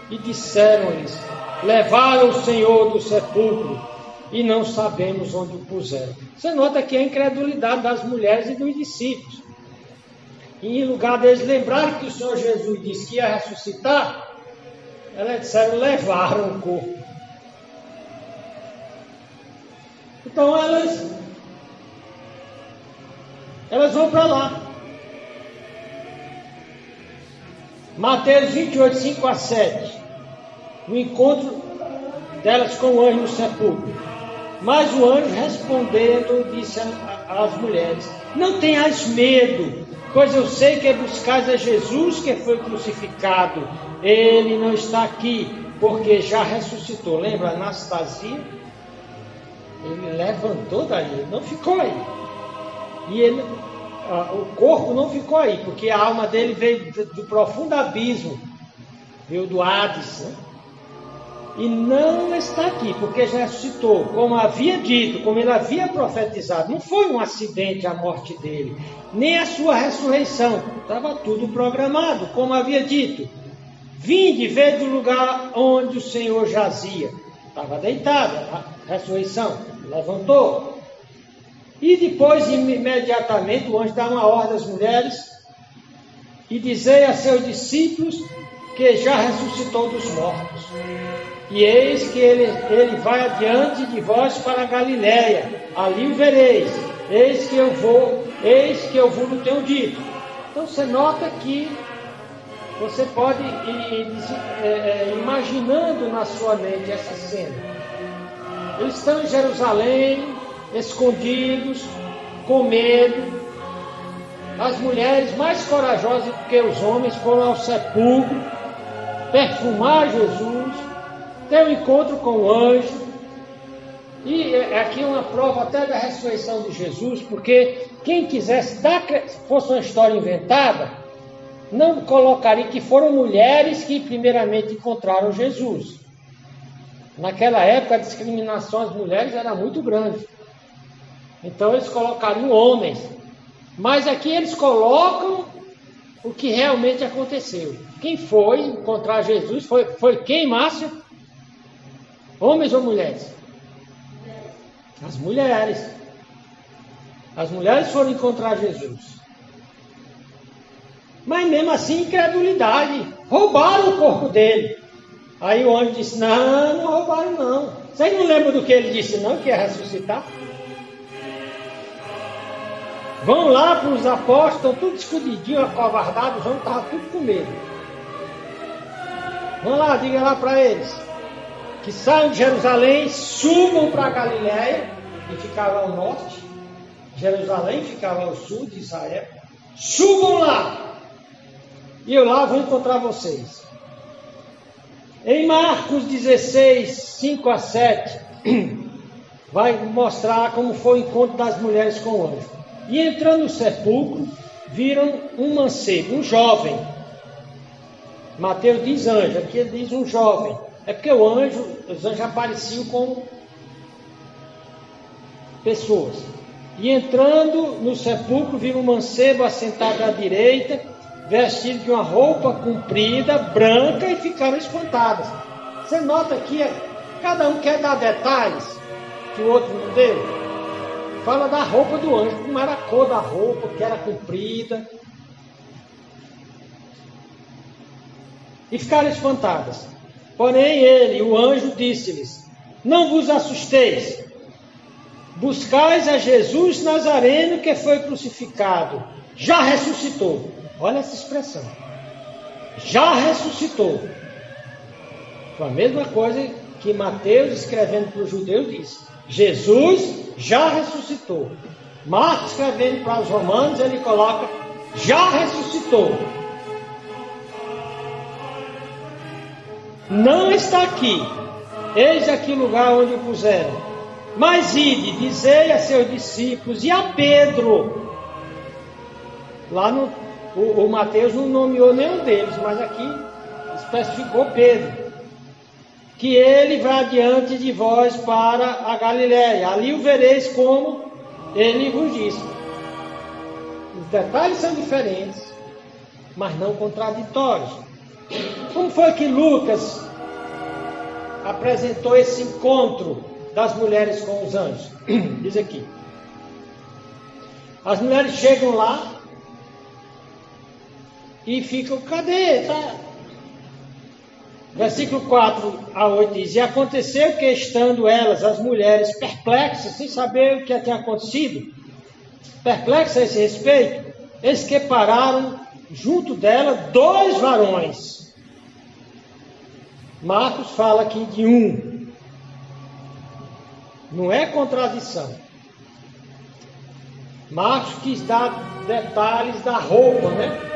S2: e disseram-lhes: levaram o Senhor do sepulcro e não sabemos onde o puseram. Você nota aqui a incredulidade das mulheres e dos discípulos. E em lugar deles lembrarem que o Senhor Jesus disse que ia ressuscitar, elas disseram: levaram o corpo. Então elas vão para lá. Mateus 28, 5 a 7. O encontro delas com o anjo no sepulcro. Mas o anjo respondendo disse às mulheres: não tenhais medo, pois eu sei que buscais a Jesus que foi crucificado. Ele não está aqui, porque já ressuscitou. Lembra Anastasia? Ele levantou daí, ele não ficou aí. E o corpo não ficou aí, porque a alma dele veio do profundo abismo, veio do Hades, né? E não está aqui, porque já ressuscitou, como havia dito, como ele havia profetizado. Não foi um acidente a morte dele, nem a sua ressurreição. Estava tudo programado, como havia dito. Vinde, vede o lugar onde o Senhor jazia. Estava deitado, a ressurreição, levantou. E depois, imediatamente, o anjo dá uma ordem às mulheres e dizei a seus discípulos que já ressuscitou dos mortos. E eis que ele vai adiante de vós para a Galiléia, ali o vereis. Eis que eu vos não tenho dito. Então você nota que você pode ir imaginando na sua mente essa cena. Eles estão em Jerusalém, escondidos, com medo. As mulheres mais corajosas do que os homens foram ao sepulcro perfumar Jesus, ter um encontro com o anjo. E aqui é uma prova até da ressurreição de Jesus, porque quem quisesse fosse uma história inventada, não colocaria que foram mulheres que primeiramente encontraram Jesus. Naquela época a discriminação às mulheres era muito grande. Então eles colocariam homens. Mas aqui eles colocam o que realmente aconteceu. Quem foi encontrar Jesus foi quem, Márcia? Homens ou mulheres? As mulheres. As mulheres foram encontrar Jesus. Mas mesmo assim, incredulidade. Roubaram o corpo dele. Aí o anjo disse: não roubaram não. Vocês não lembram do que ele disse não? Que ia ressuscitar? Vão lá para os apóstolos, estão tudo escondidinho, acovardados, os homens estavam tudo com medo. Vão lá, diga lá para eles que saiam de Jerusalém, subam para a Galiléia, que ficava ao norte. Jerusalém ficava ao sul de Israel. Subam lá, e eu lá vou encontrar vocês. Em Marcos 16, 5 a 7, vai mostrar como foi o encontro das mulheres com o anjo. E entrando no sepulcro, viram um mancebo, um jovem. Mateus diz anjo, aqui ele diz um jovem. É porque os anjos apareciam como pessoas. E entrando no sepulcro, viu um mancebo assentado à direita, vestido de uma roupa comprida, branca, e ficaram espantadas. Você nota que cada um quer dar detalhes que o outro não deu. Fala da roupa do anjo, como era a cor da roupa, que era comprida. E ficaram espantadas. Porém ele, o anjo, disse-lhes: não vos assusteis. Buscais a Jesus Nazareno, que foi crucificado. Já ressuscitou. Olha essa expressão. Já ressuscitou. Foi a mesma coisa que Mateus, escrevendo para os judeus, disse: Jesus já ressuscitou. Marcos, escrevendo para os romanos, ele coloca: já ressuscitou. Não está aqui. Eis aqui o lugar onde o puseram. Mas ide, dizei a seus discípulos e a Pedro. Lá o Mateus não nomeou nenhum deles, mas aqui especificou Pedro. Que ele vai adiante de vós para a Galiléia. Ali o vereis como ele vos disse. Os detalhes são diferentes, mas não contraditórios. Como foi que Lucas apresentou esse encontro das mulheres com os anjos? Diz aqui. As mulheres chegam lá e ficam: cadê? Tá? Versículo 4 a 8 diz: e aconteceu que, estando elas, as mulheres, perplexas, sem saber o que tinha acontecido, perplexas a esse respeito, eis que pararam junto dela 2 varões. Marcos fala aqui de um. Não é contradição. Marcos quis dar detalhes da roupa, né?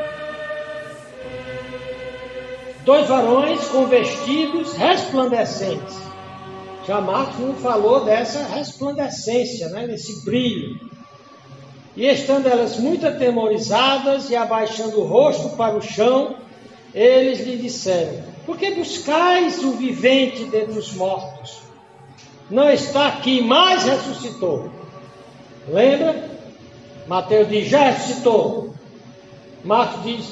S2: 2 varões com vestidos resplandecentes. Já Marcos não falou dessa resplandecência, né? Desse brilho. E estando elas muito atemorizadas e abaixando o rosto para o chão, eles lhe disseram: por que buscais o vivente dentre os mortos? Não está aqui, mas ressuscitou. Lembra? Mateus diz: já ressuscitou. Marcos diz: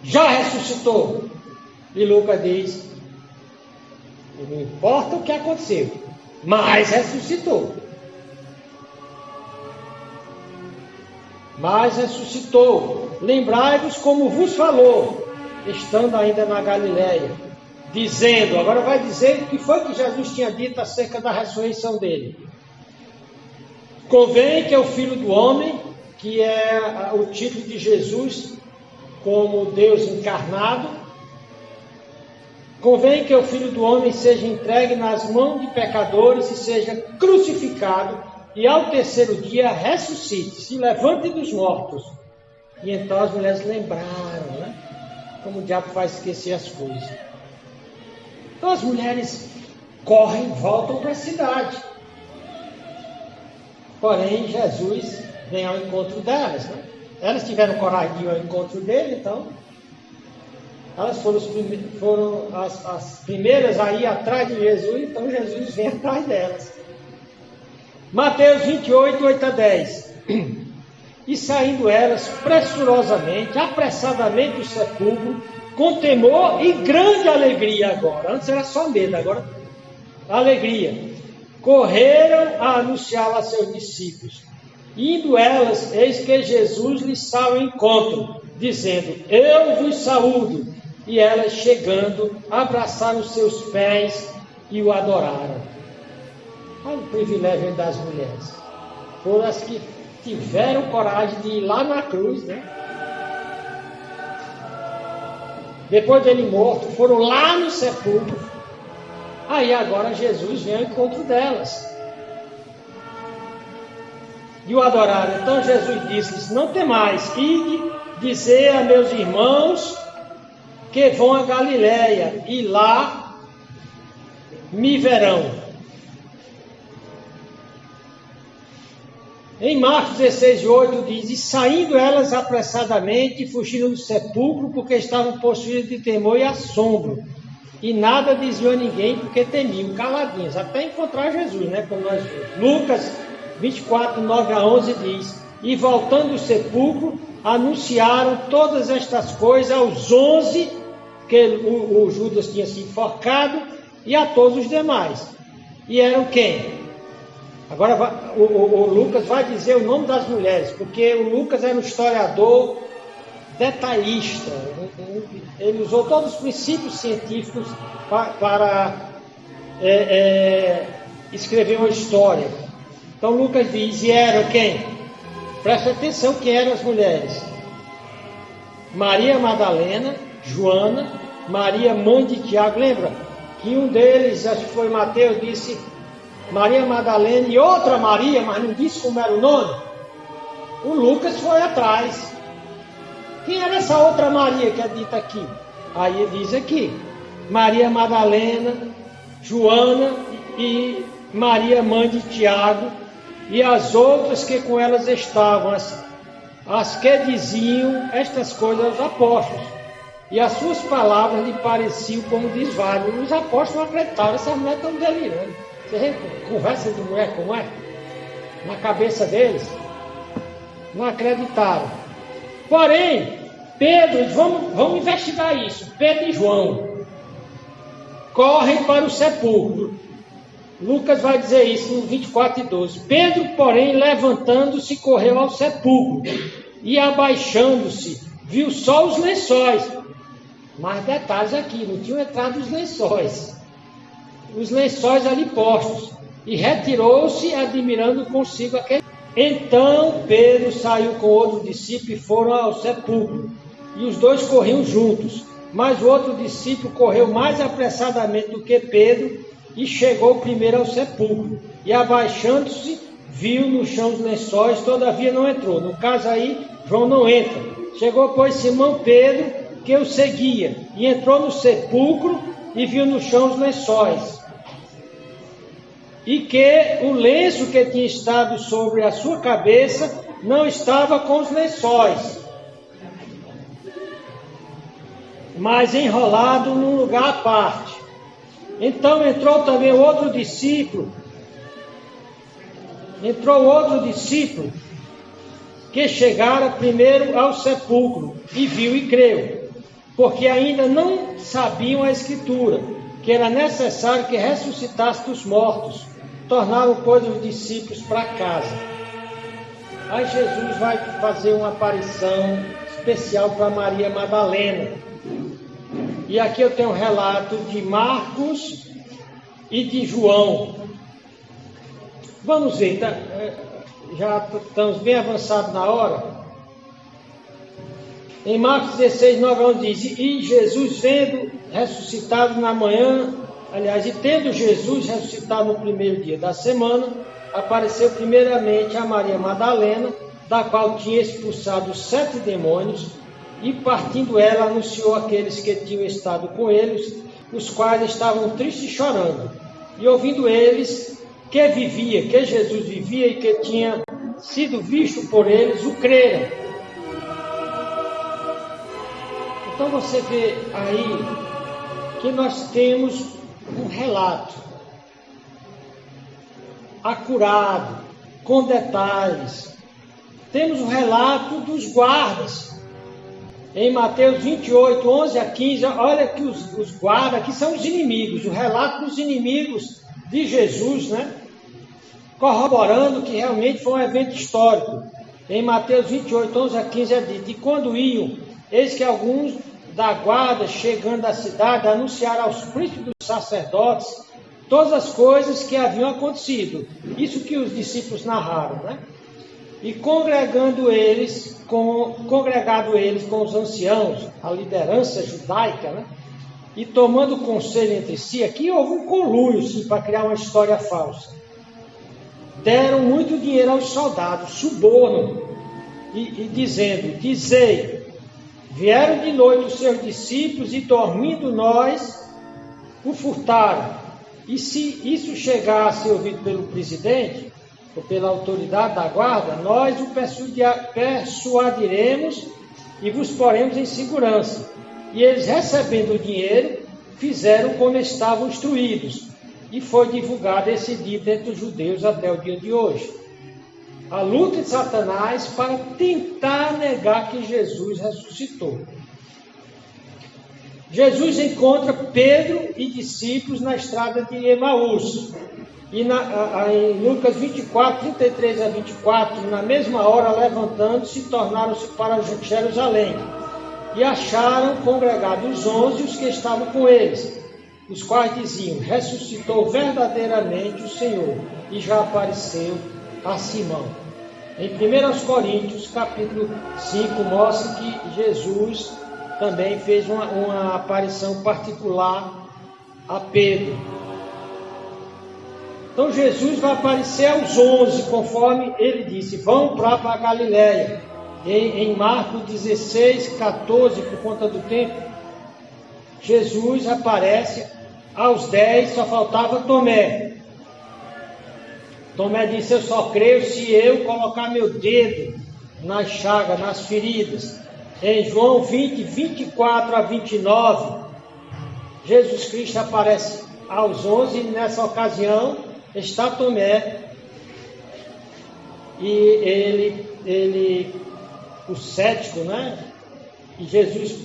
S2: já ressuscitou. E Lucas diz: não importa o que aconteceu, mas ressuscitou. Mas ressuscitou. Lembrai-vos como vos falou, estando ainda na Galiléia, dizendo, agora vai dizer o que foi que Jesus tinha dito acerca da ressurreição dele. Convém que o Filho do Homem, que é o título de Jesus como Deus encarnado, convém que o Filho do Homem seja entregue nas mãos de pecadores e seja crucificado, e ao terceiro dia ressuscite, se levante dos mortos. E então as mulheres lembraram, né? Como o diabo faz esquecer as coisas. Então as mulheres correm, voltam para a cidade. Porém, Jesus vem ao encontro delas, né? Elas tiveram coragem de ir ao encontro dele, então elas foram as primeiras a ir atrás de Jesus, então Jesus vem atrás delas. Mateus 28, 8 a 10. E saindo elas pressurosamente, apressadamente do sepulcro, com temor e grande alegria agora. Antes era só medo, agora alegria. Correram a anunciá-la a seus discípulos. Indo elas, eis que Jesus lhes sai ao encontro, dizendo: eu vos saúdo. E elas, chegando, abraçaram os seus pés e o adoraram. Olha o privilégio das mulheres. Foram as que tiveram coragem de ir lá na cruz, né? Depois dele morto, foram lá no sepulcro. Aí agora Jesus vem ao encontro delas. E o adoraram. Então Jesus disse-lhes: não temais, ide dizer a meus irmãos que vão a Galiléia, e lá me verão. Em Marcos 16, 8 diz: e saindo elas apressadamente, fugiram do sepulcro, porque estavam possuídas de temor e assombro, e nada diziam a ninguém, porque temiam, caladinhos, até encontrar Jesus, né? Como nós vimos. Lucas 24, 9 a 11 diz: e voltando do sepulcro, anunciaram todas estas coisas aos 11 que o Judas tinha se enforcado e a todos os demais. E eram quem? Agora o Lucas vai dizer o nome das mulheres, porque o Lucas era um historiador detalhista. Ele usou todos os princípios científicos para escrever uma história. Então Lucas diz: e eram quem? Presta atenção quem eram as mulheres: Maria Madalena, Joana, Maria mãe de Tiago. Lembra que um deles, acho que foi Mateus, disse Maria Madalena e outra Maria, mas não disse como era o nome? O Lucas foi atrás. Quem era essa outra Maria que é dita aqui? Aí ele diz aqui: Maria Madalena, Joana e Maria mãe de Tiago, e as outras que com elas estavam, as que diziam estas coisas aos apóstolos, e as suas palavras lhe pareciam como desvario. Os apóstolos não acreditaram. Essas mulheres estão delirando. Você vê conversa de mulher como é? Na cabeça deles. Não acreditaram. Porém, Pedro, vamos investigar isso. Pedro e João correm para o sepulcro. Lucas vai dizer isso no 24 e 12. Pedro, porém, levantando-se, correu ao sepulcro e, abaixando-se, viu só os lençóis. Mais detalhes aqui, não tinham entrado os lençóis. Os lençóis ali postos. E retirou-se, admirando consigo aquele. Então Pedro saiu com outro discípulo e foram ao sepulcro. E os dois corriam juntos. Mas o outro discípulo correu mais apressadamente do que Pedro e chegou primeiro ao sepulcro. E abaixando-se, viu no chão os lençóis, todavia não entrou. No caso aí, João não entra. Chegou, pois, Simão Pedro, que o seguia, e entrou no sepulcro e viu no chão os lençóis. E que o lenço que tinha estado sobre a sua cabeça não estava com os lençóis, mas enrolado num lugar à parte. Então entrou também outro discípulo. Que chegara primeiro ao sepulcro e viu e creu, porque ainda não sabiam a Escritura, que era necessário que ressuscitasse dos mortos. Tornaram, pois, os discípulos para casa. Aí Jesus vai fazer uma aparição especial para Maria Madalena. E aqui eu tenho um relato de Marcos e de João. Vamos ver, tá? Já estamos bem avançados na hora. Em Marcos 16, 9 a 11 diz: e Jesus, vendo ressuscitado na manhã, e tendo Jesus ressuscitado no primeiro dia da semana, apareceu primeiramente a Maria Madalena, da qual tinha expulsado 7 demônios, e partindo ela, anunciou àqueles que tinham estado com eles, os quais estavam tristes e chorando. E ouvindo eles que Jesus vivia e que tinha sido visto por eles, o creram. Então você vê aí que nós temos um relato acurado, com detalhes. Temos o relato dos guardas. Em Mateus 28, 11 a 15, olha que os guardas, aqui são os inimigos, o relato dos inimigos de Jesus, né? Corroborando que realmente foi um evento histórico. Em Mateus 28, 11 a 15 é dito: e quando iam, eis que alguns da guarda, chegando à cidade, anunciaram aos príncipes dos sacerdotes todas as coisas que haviam acontecido. Isso que os discípulos narraram, né? E congregado eles com os anciãos, a liderança judaica, né? E tomando conselho entre si, aqui houve um conluio, sim, para criar uma história falsa. Deram muito dinheiro aos soldados, suborno, e dizendo: dizei, vieram de noite os seus discípulos e dormindo nós o furtaram. E se isso chegar a ser ouvido pelo presidente, ou pela autoridade da guarda, nós o persuadiremos e vos poremos em segurança. E eles, recebendo o dinheiro, fizeram como estavam instruídos. E foi divulgado esse dito entre os judeus até o dia de hoje. a luta de Satanás para tentar negar que Jesus ressuscitou. Jesus encontra Pedro e discípulos na estrada de Emaús. E em Lucas 24, 33 a 24, na mesma hora, levantando-se, tornaram-se para Jerusalém. E acharam congregados os 11 os que estavam com eles, os quais diziam: ressuscitou verdadeiramente o Senhor, e já apareceu a Simão. Em 1 Coríntios, capítulo 5, mostra que Jesus também fez uma aparição particular a Pedro. Então Jesus vai aparecer aos 11, conforme ele disse: vão para a Galiléia. Em Marcos 16, 14, por conta do tempo, Jesus aparece aos 10, só faltava Tomé. Tomé disse: eu só creio se eu colocar meu dedo nas chagas, nas feridas. Em João 20, 24 a 29, Jesus Cristo aparece aos 11, e nessa ocasião está Tomé, e ele o cético, né? E Jesus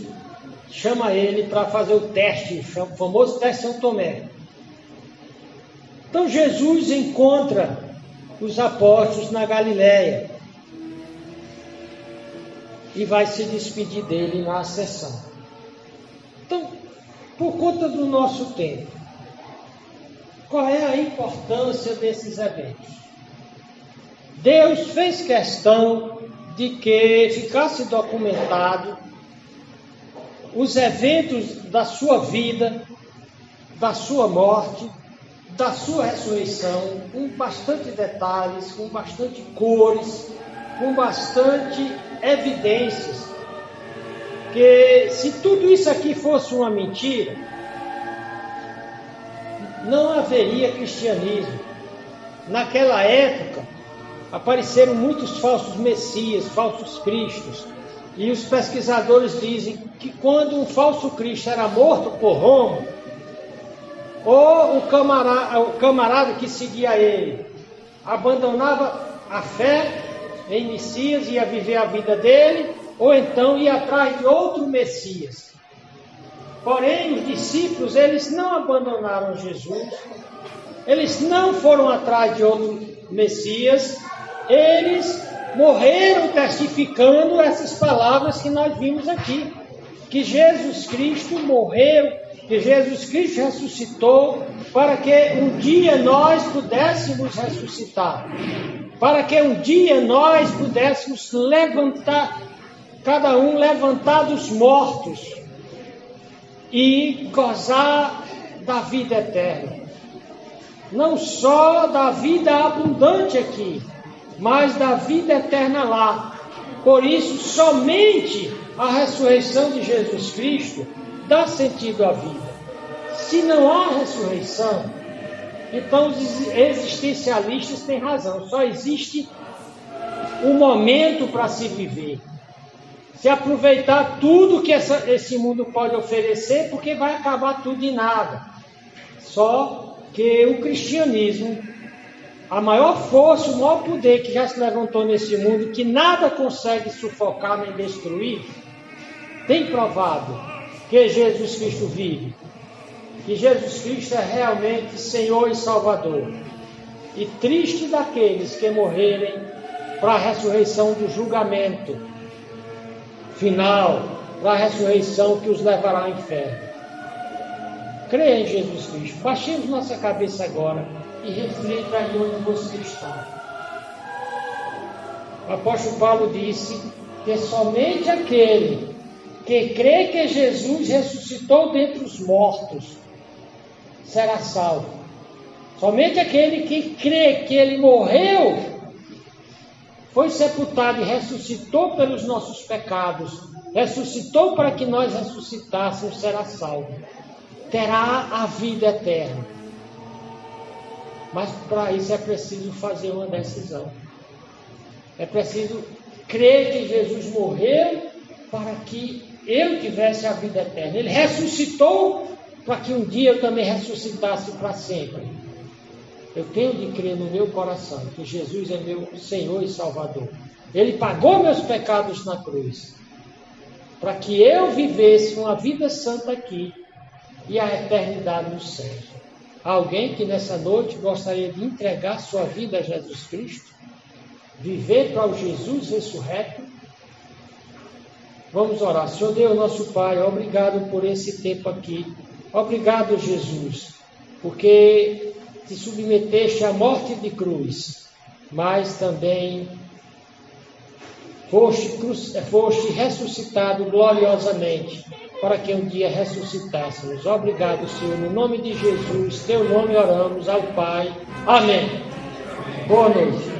S2: chama ele para fazer o teste, o famoso teste São Tomé. Então Jesus encontra os apóstolos na Galiléia e vai se despedir dele na ascensão. Então, por conta do nosso tempo, qual é a importância desses eventos? Deus fez questão de que ficasse documentado os eventos da sua vida, da sua morte, da sua ressurreição, com bastante detalhes, com bastante cores, com bastante evidências. Que se tudo isso aqui fosse uma mentira, não haveria cristianismo. Naquela época, apareceram muitos falsos messias, falsos cristos. E os pesquisadores dizem que quando um falso Cristo era morto por Roma, ou o camarada que seguia ele abandonava a fé em Messias e ia viver a vida dele, ou então ia atrás de outro Messias. Porém, os discípulos, eles não abandonaram Jesus, eles não foram atrás de outro Messias, eles morreram testificando essas palavras que nós vimos aqui, que Jesus Cristo morreu, que Jesus Cristo ressuscitou, para que um dia nós pudéssemos ressuscitar, para que um dia nós pudéssemos levantar, cada um levantar dos mortos e gozar da vida eterna. Não só da vida abundante aqui, mas da vida eterna lá. Por isso, somente a ressurreição de Jesus Cristo dá sentido à vida. Se não há ressurreição, então os existencialistas têm razão. Só existe um momento para se viver. Se aproveitar tudo que esse mundo pode oferecer, porque vai acabar tudo em nada. Só que o cristianismo, a maior força, o maior poder que já se levantou nesse mundo, que nada consegue sufocar nem destruir, tem provado que Jesus Cristo vive, que Jesus Cristo é realmente Senhor e Salvador. E triste daqueles que morrerem para a ressurreição do julgamento final, para a ressurreição que os levará ao inferno. Creia em Jesus Cristo. Baixemos nossa cabeça agora e reflita aí onde você está. O apóstolo Paulo disse que somente aquele que crê que Jesus ressuscitou dentre os mortos será salvo. Somente aquele que crê que ele morreu, foi sepultado e ressuscitou pelos nossos pecados, ressuscitou para que nós ressuscitássemos, será salvo. Terá a vida eterna. Mas para isso é preciso fazer uma decisão. É preciso crer que Jesus morreu para que eu tivesse a vida eterna. Ele ressuscitou para que um dia eu também ressuscitasse para sempre. Eu tenho de crer no meu coração que Jesus é meu Senhor e Salvador. Ele pagou meus pecados na cruz, para que eu vivesse uma vida santa aqui e a eternidade no céu. Há alguém que nessa noite gostaria de entregar sua vida a Jesus Cristo? Viver para o Jesus ressurreto? Vamos orar. Senhor Deus, nosso Pai, obrigado por esse tempo aqui. Obrigado, Jesus, porque te submeteste à morte de cruz, mas também foste ressuscitado gloriosamente, para que um dia ressuscitássemos. Obrigado, Senhor. No nome de Jesus, teu nome oramos ao Pai. Amém. Boa noite.